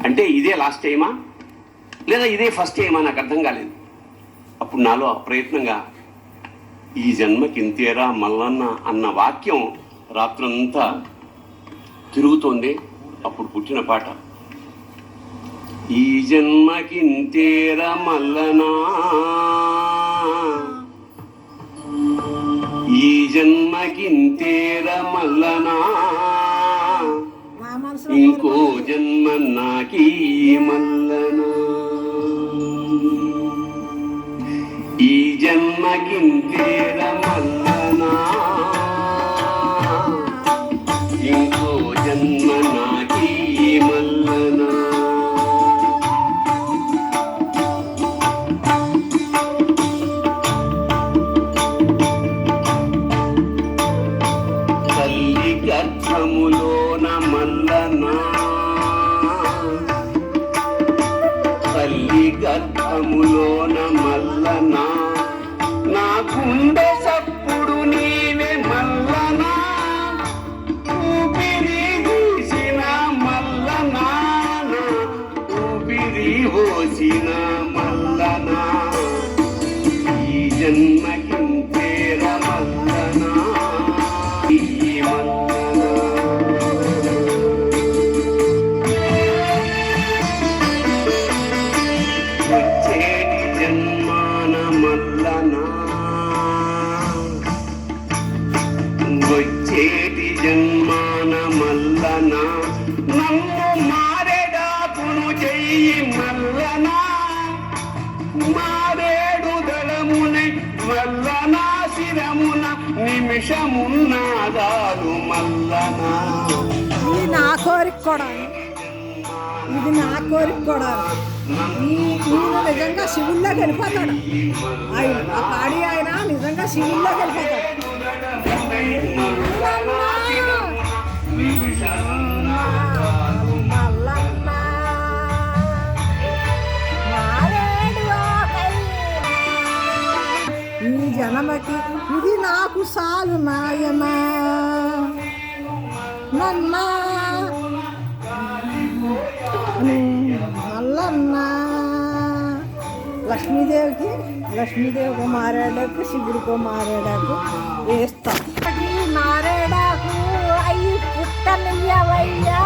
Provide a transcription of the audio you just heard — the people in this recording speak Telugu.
అంటే ఇదే లాస్ట్ టైమా లేదా ఇదే ఫస్ట్ టైమా నాకు అర్థం కాలేదు. అప్పుడు నాలో అప్రయత్నంగా ఈ జన్మకి ఇంతేరా మల్లన్న అన్న వాక్యం రాత్రంతా తిరుగుతోంది. అప్పుడు పుట్టిన పాట, ఈ జన్మకి ఇంతేరా మల్లనా, ఈ జన్మకి ఇంతేరా మల్లనా, ఇంకో జన్మ నాకీ మల్లనా, ఈ జన్మకి ఇంతేరా మల్లనా, ఇంకో జన్మ నాకీ మల్లనా. తల్లి గర్భములోన మల్లనా, తల్లి గర్భములోన మల్లనా, నా గుండె సప్పుడు నీవే మల్లనా, ఊపిరి తీసిన మల్లనా, ఊపిరి పోసిన మల్లనా, ఈ జన్మకింతేర మల్లనా, ఈ మల్లనా. వచ్చేటి జన్మాన మల్లనా, వచ్చేటి జన్మాన మల్లనా, నన్ను మారేడాకును చెయ్యి మల్లనా, మారేడు దళమునై మల్లనా, శిరమున నిమిషమున్నాదాలు మల్లనా. ఇది నా కోరిక కూడా, ఇది నా కోరిక కూడా. ఈయన నిజంగా శివుల్లోకి వెళ్ళిపోతాడు. ఆయన ఆ పాడి ఆయన నిజంగా శివుల్లోకి వెళ్ళిపోతాడు. ఈ జనమకి ఇది నాకు సాలు నాయనా, నన్నా మల్లన్న. లక్ష్మీదేవికి మారేడాకు, శివుడికో మారేడాకు వేస్తాం. మారేడాకు అయ్యి పుట్టనియ్యవయ్యా,